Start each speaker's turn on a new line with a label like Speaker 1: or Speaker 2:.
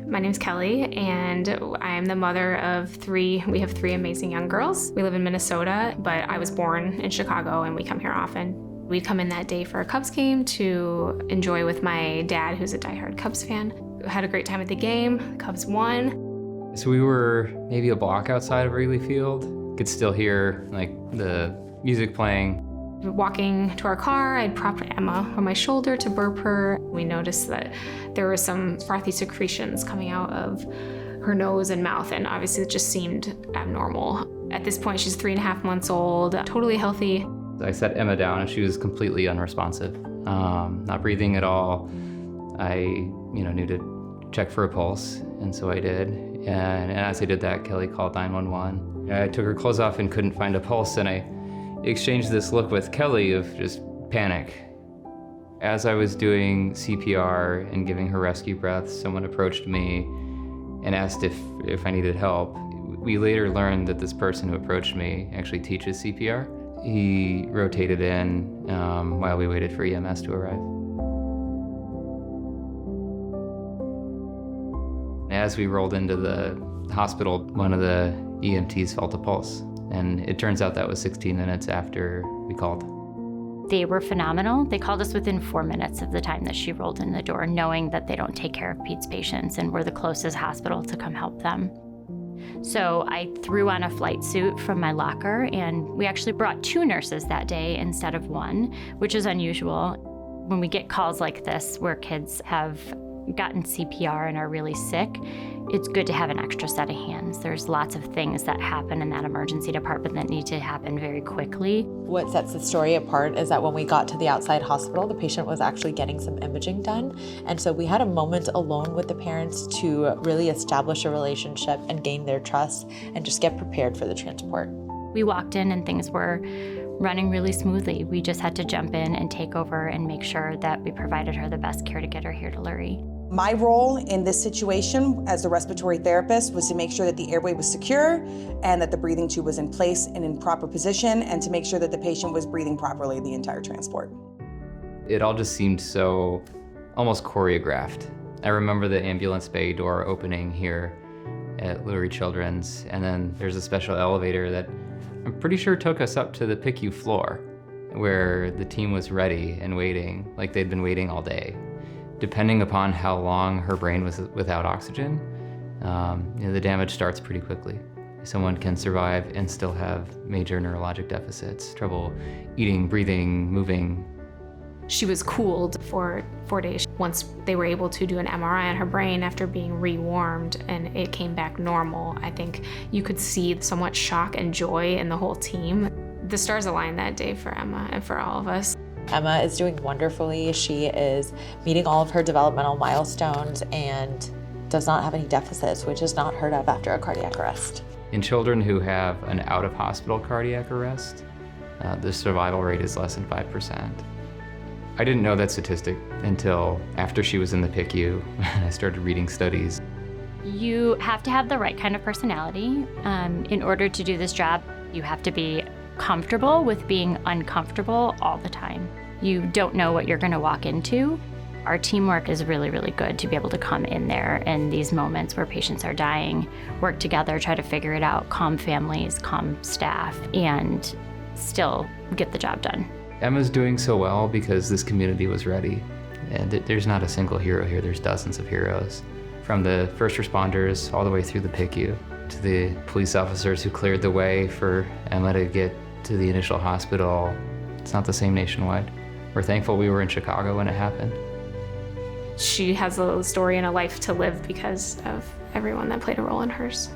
Speaker 1: My name's Kelly, and I am the mother of three. We have three amazing young girls. We live in Minnesota, but I was born in Chicago, and we come here often. We'd come in that day for a Cubs game to enjoy with my dad, who's a diehard Cubs fan. We had a great time at the game. The Cubs won.
Speaker 2: So we were maybe a block outside of Wrigley Field. Could still hear like the music playing.
Speaker 1: Walking to our car, I'd propped Emma on my shoulder to burp her. We noticed that there were some frothy secretions coming out of her nose and mouth, and obviously it just seemed abnormal. At this point, she's 3.5 months old, totally healthy.
Speaker 2: I set Emma down and she was completely unresponsive, not breathing at all. I knew to check for a pulse, and so I did. And as I did that, Kelly called 911. I took her clothes off and couldn't find a pulse, and I exchanged this look with Kelly of just panic. As I was doing CPR and giving her rescue breaths, someone approached me and asked if I needed help. We later learned that this person who approached me actually teaches CPR. He rotated in while we waited for EMS to arrive. As we rolled into the hospital, one of the EMTs felt a pulse. And it turns out that was 16 minutes after we called.
Speaker 3: They were phenomenal. They called us within 4 minutes of the time that she rolled in the door, knowing that they don't take care of peds patients and we're the closest hospital to come help them. So I threw on a flight suit from my locker, and we actually brought 2 nurses that day instead of 1, which is unusual. When we get calls like this where kids have gotten CPR and are really sick, it's good to have an extra set of hands. There's lots of things that happen in that emergency department that need to happen very quickly.
Speaker 4: What sets the story apart is that when we got to the outside hospital, the patient was actually getting some imaging done. And so we had a moment alone with the parents to really establish a relationship and gain their trust and just get prepared for the transport.
Speaker 3: We walked in and things were running really smoothly. We just had to jump in and take over and make sure that we provided her the best care to get her here to Lurie.
Speaker 5: My role in this situation as a respiratory therapist was to make sure that the airway was secure and that the breathing tube was in place and in proper position, and to make sure that the patient was breathing properly the entire transport.
Speaker 2: It all just seemed so almost choreographed. I remember the ambulance bay door opening here at Lurie Children's, and then there's a special elevator that I'm pretty sure took us up to the PICU floor, where the team was ready and waiting, like they'd been waiting all day. Depending upon how long her brain was without oxygen, the damage starts pretty quickly. Someone can survive and still have major neurologic deficits, trouble eating, breathing, moving.
Speaker 1: She was cooled for 4 days. Once they were able to do an MRI on her brain after being rewarmed and it came back normal, I think you could see so much shock and joy in the whole team. The stars aligned that day for Emma and for all of us.
Speaker 4: Emma is doing wonderfully. She is meeting all of her developmental milestones and does not have any deficits, which is not heard of after a cardiac arrest.
Speaker 2: In children who have an out-of-hospital cardiac arrest, the survival rate is less than 5%. I didn't know that statistic until after she was in the PICU and I started reading studies.
Speaker 3: You have to have the right kind of personality. In order to do this job, you have to be comfortable with being uncomfortable all the time. You don't know what you're going to walk into. Our teamwork is really, really good to be able to come in there in these moments where patients are dying, work together, try to figure it out, calm families, calm staff, and still get the job done.
Speaker 2: Emma's doing so well because this community was ready. And there's not a single hero here, there's dozens of heroes. From the first responders all the way through the PICU, to the police officers who cleared the way for Emma to get to the initial hospital. It's not the same nationwide. We're thankful we were in Chicago when it happened.
Speaker 1: She has a story and a life to live because of everyone that played a role in hers.